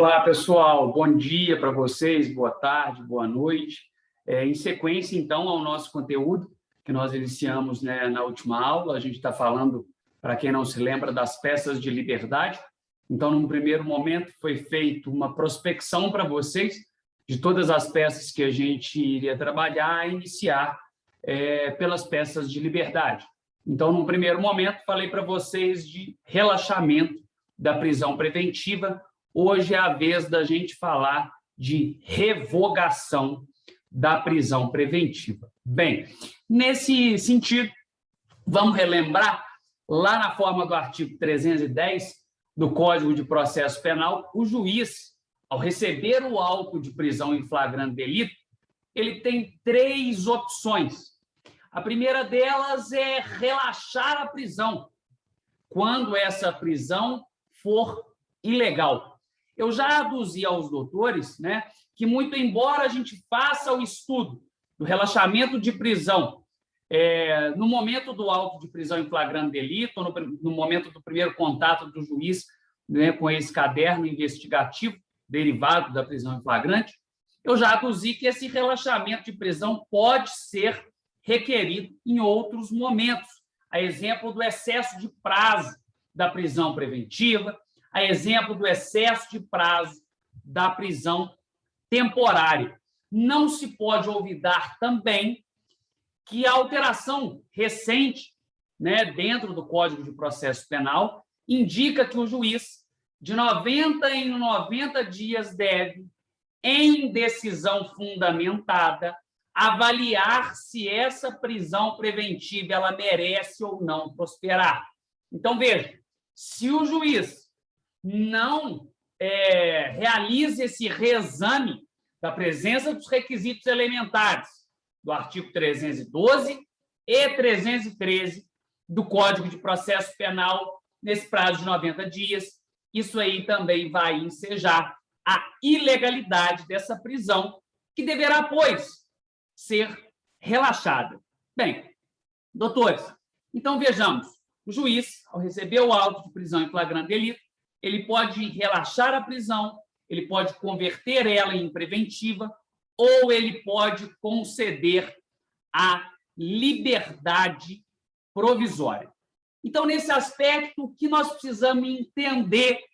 Olá, pessoal. Bom dia para vocês, boa tarde, boa noite. Em sequência, então, ao nosso conteúdo que nós iniciamos, né, na última aula, a gente está falando, para quem não se lembra, das peças de liberdade. Então, num primeiro momento, foi feita uma prospecção para vocês de todas as peças que a gente iria trabalhar e iniciar pelas peças de liberdade. Então, num primeiro momento, falei para vocês de relaxamento da prisão preventiva. Hoje é a vez da gente falar de revogação da prisão preventiva. Bem, nesse sentido, vamos relembrar, lá na forma do artigo 310 do Código de Processo Penal, o juiz, ao receber o auto de prisão em flagrante delito, ele tem 3 opções. A primeira delas é relaxar a prisão, quando essa prisão for ilegal. Eu já aduzi aos doutores, né, que, muito embora a gente faça o estudo do relaxamento de prisão no momento do auto de prisão em flagrante delito, no momento do primeiro contato do juiz, né, com esse caderno investigativo derivado da prisão em flagrante, eu já aduzi que esse relaxamento de prisão pode ser requerido em outros momentos, a exemplo do excesso de prazo da prisão preventiva, a exemplo do excesso de prazo da prisão temporária. Não se pode olvidar também que a alteração recente, né, dentro do Código de Processo Penal, indica que o juiz, de 90 em 90 dias, deve, em decisão fundamentada, avaliar se essa prisão preventiva ela merece ou não prosperar. Então, veja, se o juiz não realiza esse reexame da presença dos requisitos elementares do artigo 312 e 313 do Código de Processo Penal nesse prazo de 90 dias, isso aí também vai ensejar a ilegalidade dessa prisão, que deverá, pois, ser relaxada. Bem, doutores, então vejamos, o juiz, ao receber o auto de prisão em flagrante delito, ele pode relaxar a prisão, ele pode converter ela em preventiva, ou ele pode conceder a liberdade provisória. Então, nesse aspecto, o que nós precisamos entender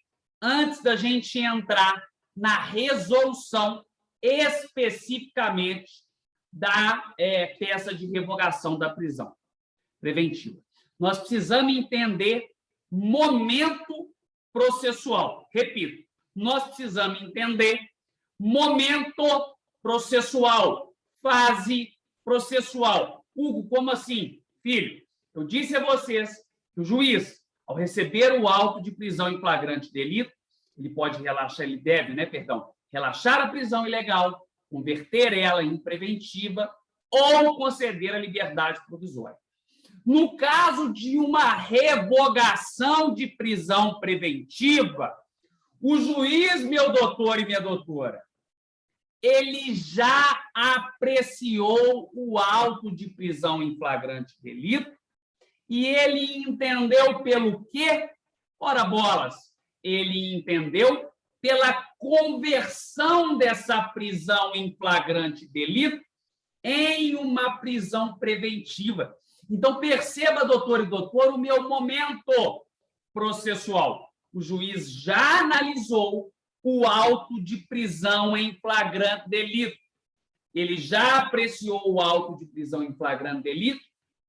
antes da gente entrar na resolução especificamente da peça de revogação da prisão preventiva? Nós precisamos entender momento processual. Repito, nós precisamos entender momento processual, fase processual. Hugo, como assim? Filho, eu disse a vocês que o juiz, ao receber o auto de prisão em flagrante delito, ele pode relaxar, ele deve, relaxar a prisão ilegal, converter ela em preventiva ou conceder a liberdade provisória. No caso de uma revogação de prisão preventiva, o juiz, meu doutor e minha doutora, ele já apreciou o auto de prisão em flagrante delito e ele entendeu pelo quê? Ora bolas, ele entendeu pela conversão dessa prisão em flagrante delito em uma prisão preventiva. Então, perceba, doutor e doutor, o meu momento processual. O juiz já analisou o auto de prisão em flagrante delito. Ele já apreciou o auto de prisão em flagrante delito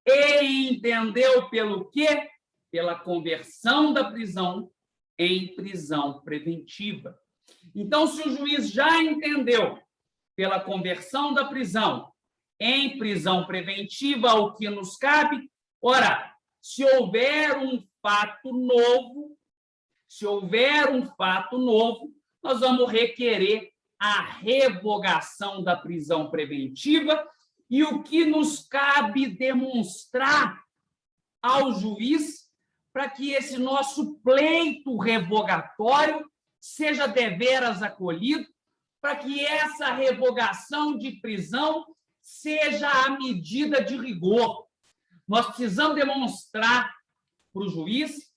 e entendeu pelo quê? Pela conversão da prisão em prisão preventiva. Então, se o juiz já entendeu pela conversão da prisão em prisão preventiva, o que nos cabe, ora, se houver um fato novo, nós vamos requerer a revogação da prisão preventiva e o que nos cabe demonstrar ao juiz para que esse nosso pleito revogatório seja deveras acolhido, para que essa revogação de prisão seja a medida de rigor. Nós precisamos demonstrar para o juiz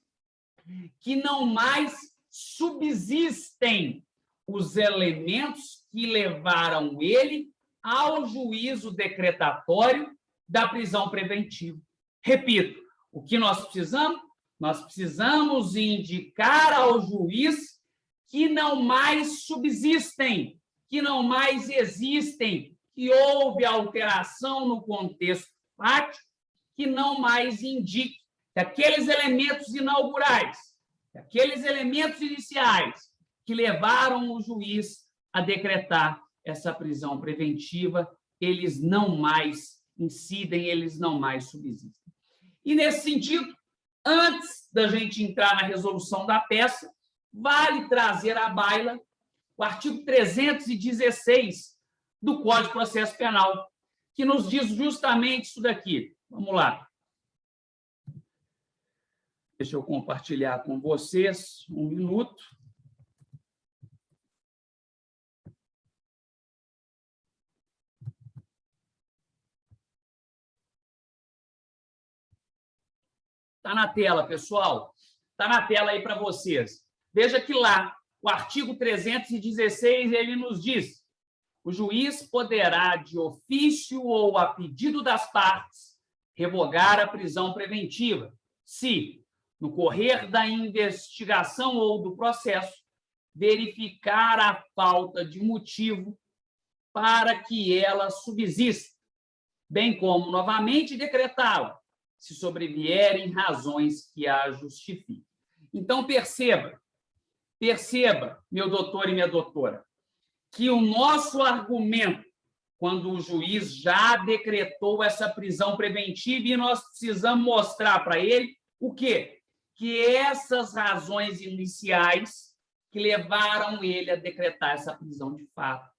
que não mais subsistem os elementos que levaram ele ao juízo decretatório da prisão preventiva. Repito, o que nós precisamos? Nós precisamos indicar ao juiz que não mais subsistem, que não mais existem, que houve alteração no contexto fático, que não mais indique que aqueles elementos inaugurais, aqueles elementos iniciais que levaram o juiz a decretar essa prisão preventiva, eles não mais incidem, eles não mais subsistem. E, nesse sentido, antes da gente entrar na resolução da peça, vale trazer à baila o artigo 316 do Código de Processo Penal, que nos diz justamente isso daqui. Vamos lá. Deixa eu compartilhar com vocês um minuto. Está na tela, pessoal. Está na tela aí para vocês. Veja que lá, o artigo 316, ele nos diz: o juiz poderá, de ofício ou a pedido das partes, revogar a prisão preventiva, se, no correr da investigação ou do processo, verificar a falta de motivo para que ela subsista, bem como, novamente, decretá-la, se sobrevierem razões que a justifiquem. Então, perceba, meu doutor e minha doutora, que o nosso argumento, quando o juiz já decretou essa prisão preventiva, e nós precisamos mostrar para ele o quê? Que essas razões iniciais que levaram ele a decretar essa prisão de fato,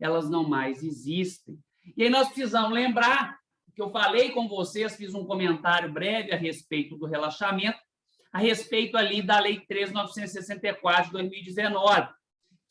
elas não mais existem. E aí nós precisamos lembrar que eu falei com vocês, fiz um comentário breve a respeito do relaxamento, a respeito ali da Lei 13.964 de 2019,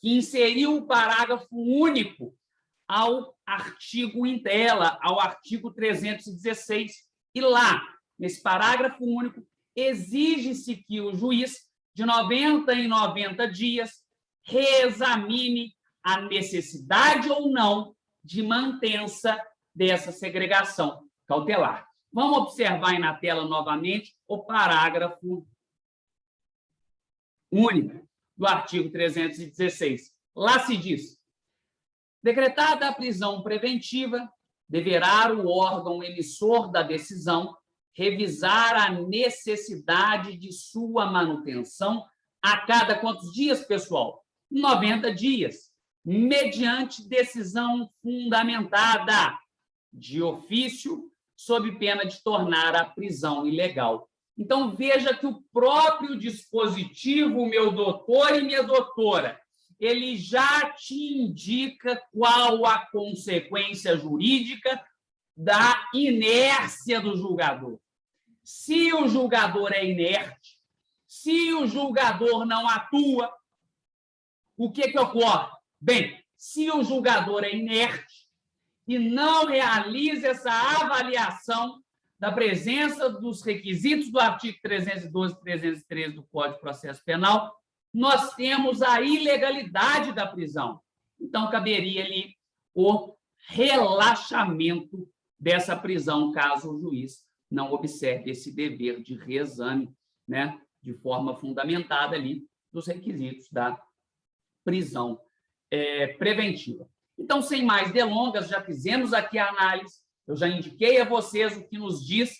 que inseriu o parágrafo único ao artigo em tela, ao artigo 316, e lá, nesse parágrafo único, exige-se que o juiz, de 90 em 90 dias, reexamine a necessidade ou não de mantença dessa segregação cautelar. Vamos observar aí na tela novamente o parágrafo único do artigo 316. Lá se diz: decretada a prisão preventiva, deverá o órgão emissor da decisão revisar a necessidade de sua manutenção a cada quantos dias, pessoal? 90 dias, mediante decisão fundamentada, de ofício, sob pena de tornar a prisão ilegal. Então, veja que o próprio dispositivo, meu doutor e minha doutora, ele já te indica qual a consequência jurídica da inércia do julgador. Se o julgador é inerte, se o julgador não atua, o que ocorre? Bem, se o julgador é inerte e não realiza essa avaliação da presença dos requisitos do artigo 312 e 313 do Código de Processo Penal, nós temos a ilegalidade da prisão. Então, caberia ali o relaxamento dessa prisão, caso o juiz não observe esse dever de reexame, né, de forma fundamentada ali dos requisitos da prisão preventiva. Então, sem mais delongas, já fizemos aqui a análise, eu já indiquei a vocês o que nos diz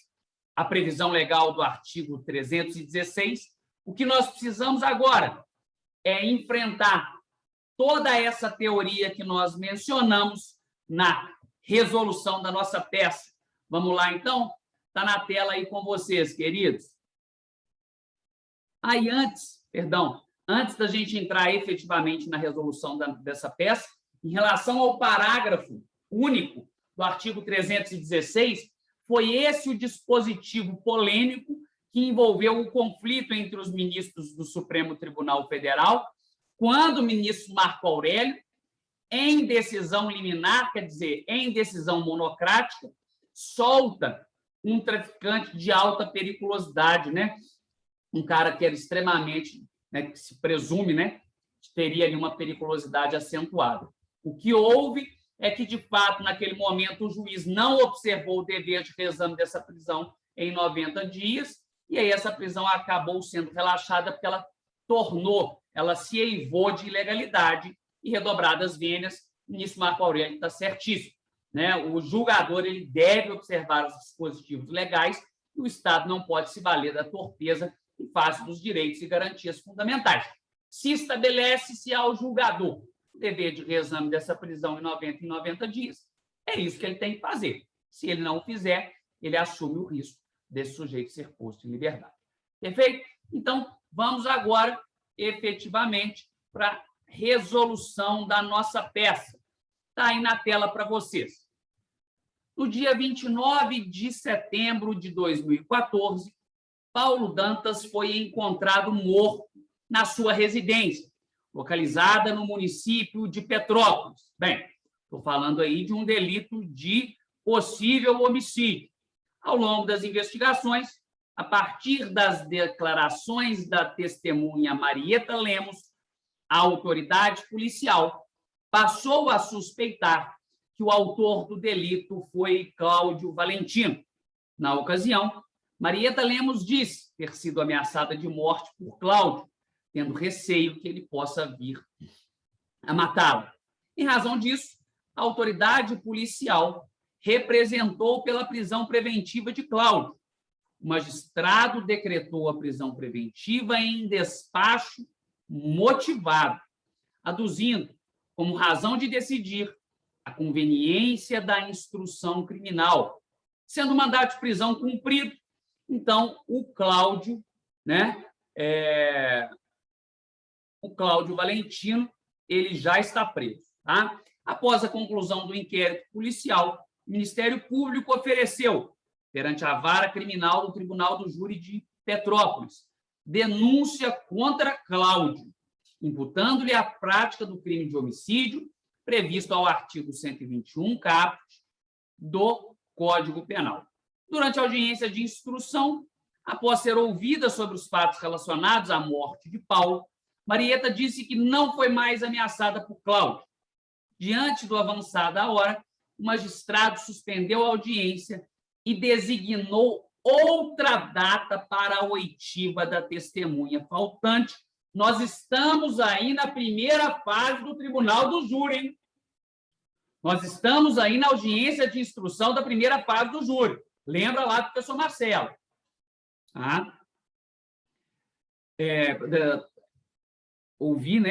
a previsão legal do artigo 316. O que nós precisamos agora é enfrentar toda essa teoria que nós mencionamos na resolução da nossa peça. Vamos lá, então? Está na tela aí com vocês, queridos. Aí, antes da gente entrar efetivamente na resolução dessa peça, em relação ao parágrafo único do artigo 316, foi esse o dispositivo polêmico que envolveu o conflito entre os ministros do Supremo Tribunal Federal, quando o ministro Marco Aurélio, em decisão liminar, quer dizer, em decisão monocrática, solta um traficante de alta periculosidade, né? Um cara que era extremamente, né, que se presume, né, teria ali uma periculosidade acentuada. O que houve é que, de fato, naquele momento, o juiz não observou o dever de reexame dessa prisão em 90 dias, e aí essa prisão acabou sendo relaxada porque ela se eivou de ilegalidade e redobradas vênias. Nisso, Marco Aurélio está certíssimo, né? O julgador ele deve observar os dispositivos legais e o Estado não pode se valer da torpeza em face dos direitos e garantias fundamentais. Se estabelece-se ao julgador o dever de reexame dessa prisão em 90 dias, é isso que ele tem que fazer. Se ele não o fizer, ele assume o risco desse sujeito ser posto em liberdade. Perfeito? Então, vamos agora, efetivamente, para a resolução da nossa peça. Está aí na tela para vocês. No dia 29 de setembro de 2014, Paulo Dantas foi encontrado morto na sua residência, localizada no município de Petrópolis. Bem, estou falando aí de um delito de possível homicídio. Ao longo das investigações, a partir das declarações da testemunha Marieta Lemos, a autoridade policial passou a suspeitar que o autor do delito foi Cláudio Valentino. Na ocasião, Marieta Lemos disse ter sido ameaçada de morte por Cláudio, tendo receio que ele possa vir a matá-lo. Em razão disso, a autoridade policial representou pela prisão preventiva de Cláudio. O magistrado decretou a prisão preventiva em despacho motivado, aduzindo como razão de decidir a conveniência da instrução criminal. Sendo o mandado de prisão cumprido, então o Cláudio, o Cláudio Valentino, ele já está preso. Tá? Após a conclusão do inquérito policial, o Ministério Público ofereceu, perante a Vara Criminal do Tribunal do Júri de Petrópolis, denúncia contra Cláudio, imputando-lhe a prática do crime de homicídio previsto ao artigo 121, caput, do Código Penal. Durante a audiência de instrução, após ser ouvida sobre os fatos relacionados à morte de Paulo, Marieta disse que não foi mais ameaçada por Cláudio. Diante do avançar da hora, o magistrado suspendeu a audiência e designou outra data para a oitiva da testemunha faltante. Nós estamos aí na primeira fase do Tribunal do Júri, hein? Nós estamos aí na audiência de instrução da primeira fase do júri. Lembra lá do professor Marcelo. Tá? Ouvi,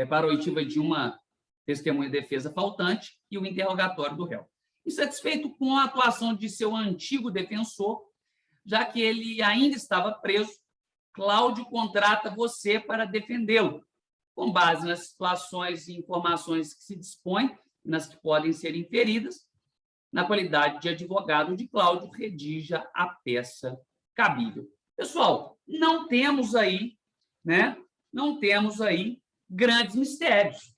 para a oitiva de uma testemunha de defesa faltante e o interrogatório do réu. Insatisfeito com a atuação de seu antigo defensor, já que ele ainda estava preso, Cláudio contrata você para defendê-lo, com base nas situações e informações que se dispõem, nas que podem ser inferidas. Na qualidade de advogado de Cláudio, redija a peça cabível. Pessoal, não temos aí grandes mistérios.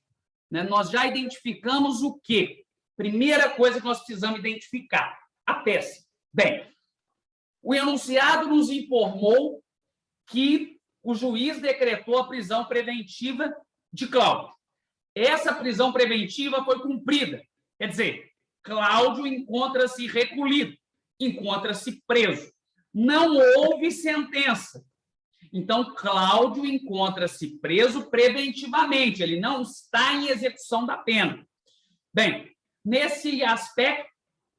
Nós já identificamos o quê? Primeira coisa que nós precisamos identificar, a peça. Bem, o enunciado nos informou que o juiz decretou a prisão preventiva de Cláudio. Essa prisão preventiva foi cumprida. Quer dizer, Cláudio encontra-se recolhido, encontra-se preso. Não houve sentença. Então, Cláudio encontra-se preso preventivamente, ele não está em execução da pena. Bem, nesse aspecto,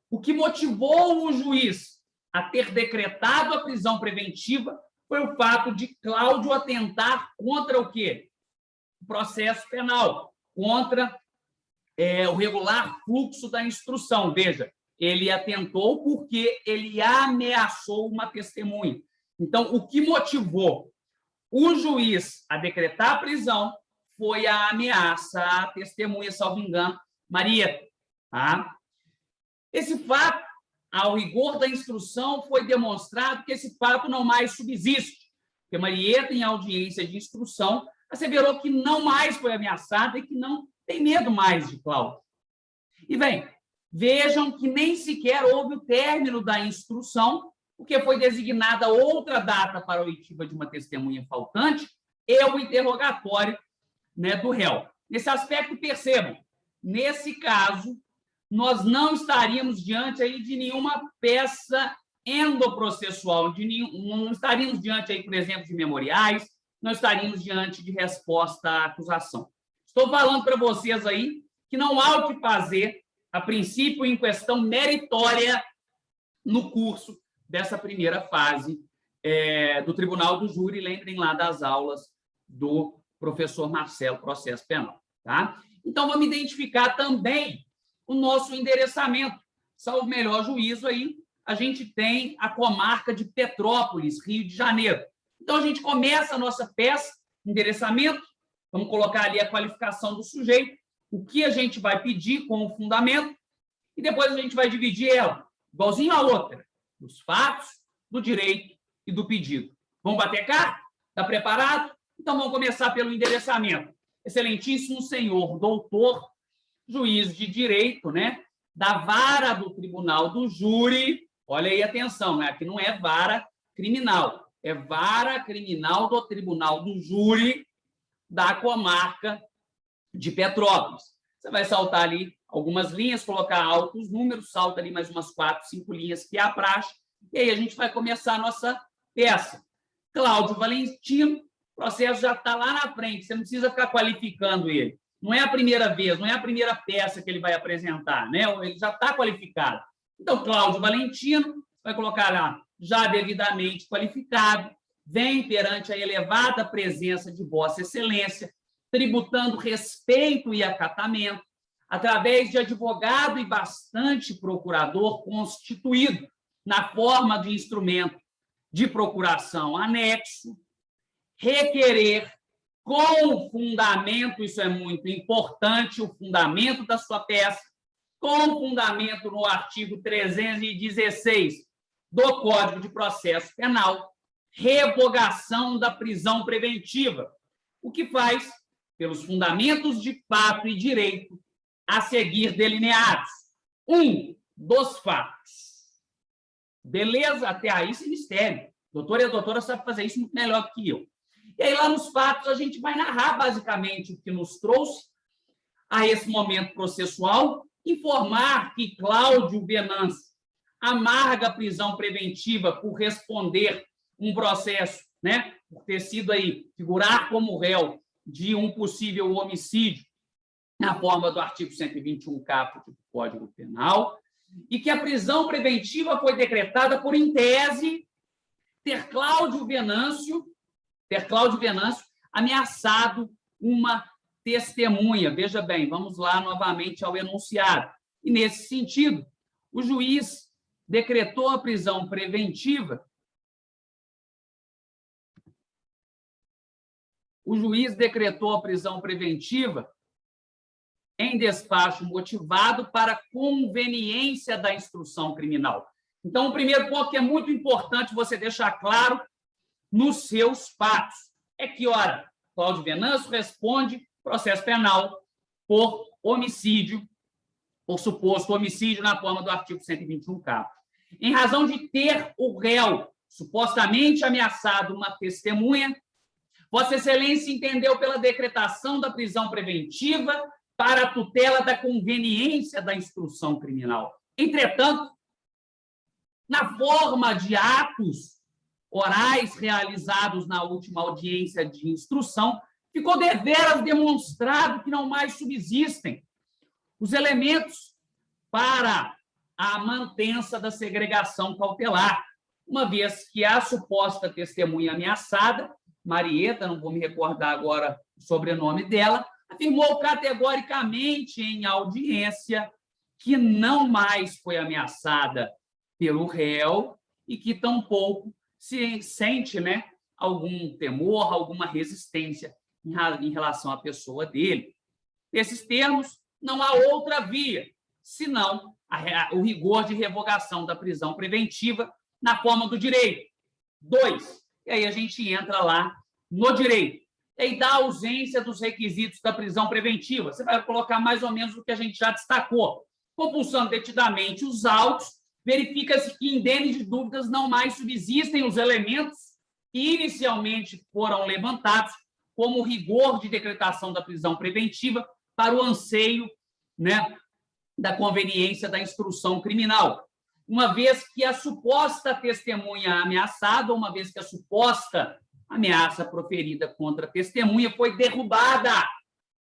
o que motivou o juiz a ter decretado a prisão preventiva foi o fato de Cláudio atentar contra o quê? O processo penal, contra o regular fluxo da instrução. Veja, ele atentou porque ele ameaçou uma testemunha. Então, o que motivou o juiz a decretar a prisão foi a ameaça à testemunha, salvo engano, Marieta. Tá? Esse fato, ao rigor da instrução, foi demonstrado que esse fato não mais subsiste, porque Marieta, em audiência de instrução, asseverou que não mais foi ameaçada e que não tem medo mais de Cláudio. E, bem, vejam que nem sequer houve o término da instrução, porque foi designada outra data para a oitiva de uma testemunha faltante e o interrogatório né, do réu. Nesse aspecto, percebam, nesse caso, nós não estaríamos diante aí de nenhuma peça endoprocessual, não estaríamos diante, aí, por exemplo, de memoriais, não estaríamos diante de resposta à acusação. Estou falando para vocês aí que não há o que fazer, a princípio, em questão meritória no curso dessa primeira fase do Tribunal do Júri. Lembrem lá das aulas do professor Marcelo, processo penal. Tá? Então, vamos identificar também o nosso endereçamento. Salvo melhor juízo, aí, a gente tem a comarca de Petrópolis, Rio de Janeiro. Então, a gente começa a nossa peça, endereçamento, vamos colocar ali a qualificação do sujeito, o que a gente vai pedir com o fundamento, e depois a gente vai dividir ela, igualzinho a outra, dos fatos, do direito e do pedido. Vamos bater cá? Está preparado? Então, vamos começar pelo endereçamento. Excelentíssimo senhor doutor, juiz de direito, né, da vara do Tribunal do Júri. Olha aí, atenção, né? Aqui não é vara criminal, é vara criminal do Tribunal do Júri da comarca de Petrópolis. Você vai saltar ali algumas linhas, colocar altos números, salta ali mais umas 4, 5 linhas, que é a praxe, e aí a gente vai começar a nossa peça. Cláudio Valentino, o processo já está lá na frente, você não precisa ficar qualificando ele. Não é a primeira vez, não é a primeira peça que ele vai apresentar, né? Ele já está qualificado. Então, Cláudio Valentino, vai colocar lá, já devidamente qualificado, vem perante a elevada presença de Vossa Excelência, tributando respeito e acatamento, através de advogado e bastante procurador constituído na forma de instrumento de procuração anexo, requerer com fundamento, isso é muito importante, o fundamento da sua peça, com fundamento no artigo 316 do Código de Processo Penal, revogação da prisão preventiva, o que faz, pelos fundamentos de fato e direito a seguir delineados. 1. Dos fatos. Beleza? Até aí, sem mistério. O doutor e a doutora sabem fazer isso muito melhor que eu. E aí, lá nos fatos, a gente vai narrar, basicamente, o que nos trouxe a esse momento processual, informar que Cláudio Venâncio amarga a prisão preventiva por responder um processo, né, por ter sido aí, figurar como réu de um possível homicídio na forma do artigo 121 caput do Código Penal, e que a prisão preventiva foi decretada por, em tese, ter Cláudio Venâncio ameaçado uma testemunha. Veja bem, vamos lá novamente ao enunciado. E, nesse sentido, o juiz decretou a prisão preventiva. O juiz decretou a prisão preventiva em despacho motivado para conveniência da instrução criminal. Então, o primeiro ponto que é muito importante você deixar claro nos seus fatos é que, ora, Cláudio Venâncio responde processo penal por homicídio, por suposto homicídio na forma do artigo 121 caput. Em razão de ter o réu supostamente ameaçado uma testemunha, Vossa Excelência entendeu pela decretação da prisão preventiva para a tutela da conveniência da instrução criminal. Entretanto, na forma de atos orais realizados na última audiência de instrução, ficou deveras demonstrado que não mais subsistem os elementos para a mantença da segregação cautelar, uma vez que a suposta testemunha ameaçada, Marieta, não vou me recordar agora o sobrenome dela, afirmou categoricamente em audiência que não mais foi ameaçada pelo réu e que tampouco se sente, né, algum temor, alguma resistência em relação à pessoa dele. Nesses termos, não há outra via, senão o rigor de revogação da prisão preventiva na forma do direito. 2. E aí a gente entra lá no direito. E aí, da ausência dos requisitos da prisão preventiva, você vai colocar mais ou menos o que a gente já destacou. Compulsando detidamente os autos, verifica-se que, indene de dúvidas, não mais subsistem os elementos que inicialmente foram levantados como rigor de decretação da prisão preventiva para o anseio, né, da conveniência da instrução criminal, uma vez que a suposta testemunha ameaçada, uma vez que a suposta ameaça proferida contra a testemunha foi derrubada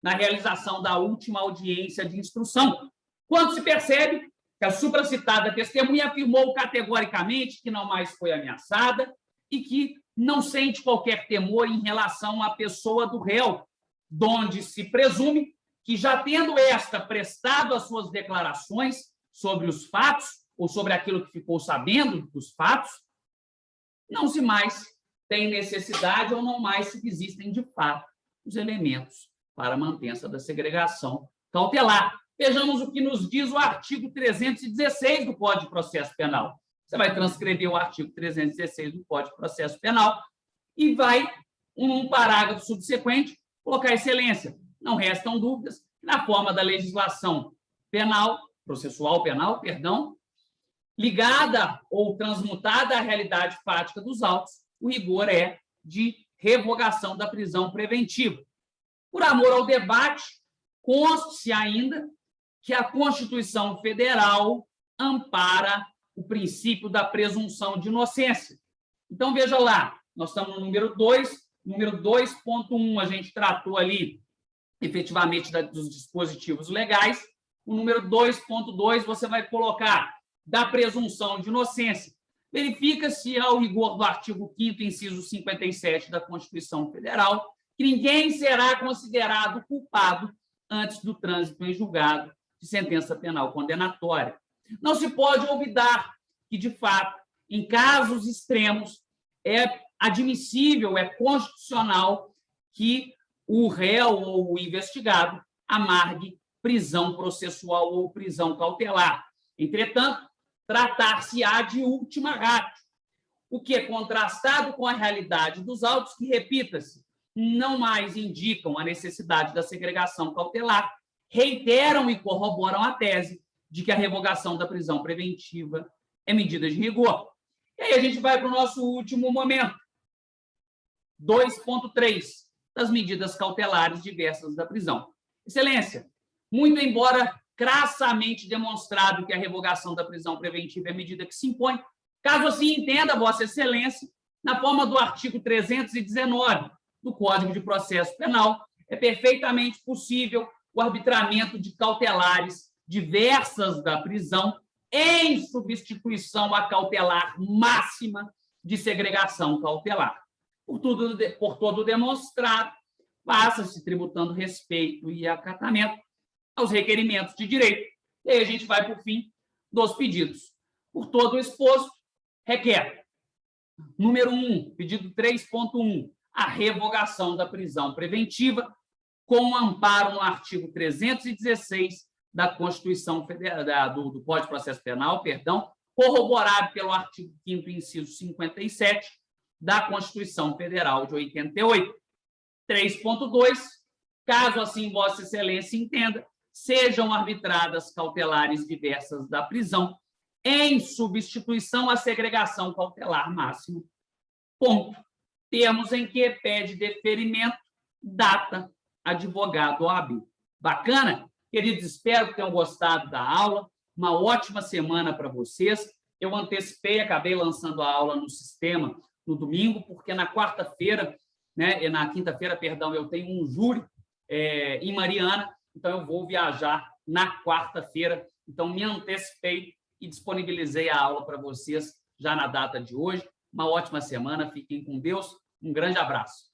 na realização da última audiência de instrução, quando se percebe que a supracitada testemunha afirmou categoricamente que não mais foi ameaçada e que não sente qualquer temor em relação à pessoa do réu, donde se presume que, já tendo esta prestado as suas declarações sobre os fatos, ou sobre aquilo que ficou sabendo dos fatos, não se mais tem necessidade ou não mais subsistem, de fato, os elementos para a mantença da segregação cautelar. Vejamos o que nos diz o artigo 316 do Código de Processo Penal. Você vai transcrever o artigo 316 do Código de Processo Penal e vai, num parágrafo subsequente, colocar excelência. Não restam dúvidas que, na forma da legislação penal, processual penal, perdão, ligada ou transmutada à realidade fática dos autos, o rigor é de revogação da prisão preventiva. Por amor ao debate, conste-se ainda que a Constituição Federal ampara o princípio da presunção de inocência. Então, veja lá, nós estamos no número 2, número 2.1, a gente tratou ali, efetivamente, dos dispositivos legais. O número 2.2, você vai colocar da presunção de inocência. Verifica-se, ao rigor do artigo 5º, inciso 57 da Constituição Federal, que ninguém será considerado culpado antes do trânsito em julgado de sentença penal condenatória. Não se pode olvidar que, de fato, em casos extremos, é admissível, é constitucional que o réu ou o investigado amargue prisão processual ou prisão cautelar. Entretanto, tratar-se-á de última ratio, o que é contrastado com a realidade dos autos que, repita-se, não mais indicam a necessidade da segregação cautelar, reiteram e corroboram a tese de que a revogação da prisão preventiva é medida de rigor. E aí a gente vai para o nosso último momento, 2.3, das medidas cautelares diversas da prisão. Excelência, muito embora crassamente demonstrado que a revogação da prisão preventiva é medida que se impõe, caso assim entenda, Vossa Excelência, na forma do artigo 319 do Código de Processo Penal, é perfeitamente possível o arbitramento de cautelares diversas da prisão em substituição à cautelar máxima de segregação cautelar. Por todo demonstrado, passa-se tributando respeito e acatamento aos requerimentos de direito. E aí a gente vai, por fim, dos pedidos. Por todo o exposto, requer, número 1, pedido 3.1, a revogação da prisão preventiva com amparo no artigo 316 da Constituição Federal, do Código de Processo Penal, corroborado pelo artigo 5º, inciso 57 da Constituição Federal de 88. 3.2, caso assim Vossa Excelência entenda, sejam arbitradas cautelares diversas da prisão em substituição à segregação cautelar máxima. Ponto. Termos em que pede deferimento, data, advogado hábil. Bacana? Queridos, espero que tenham gostado da aula. Uma ótima semana para vocês. Eu antecipei, acabei lançando a aula no sistema no domingo, porque na quarta-feira, né, na quinta-feira, perdão, eu tenho um júri em Mariana, então eu vou viajar na quarta-feira. Então, me antecipei e disponibilizei a aula para vocês já na data de hoje. Uma ótima semana, fiquem com Deus. Um grande abraço.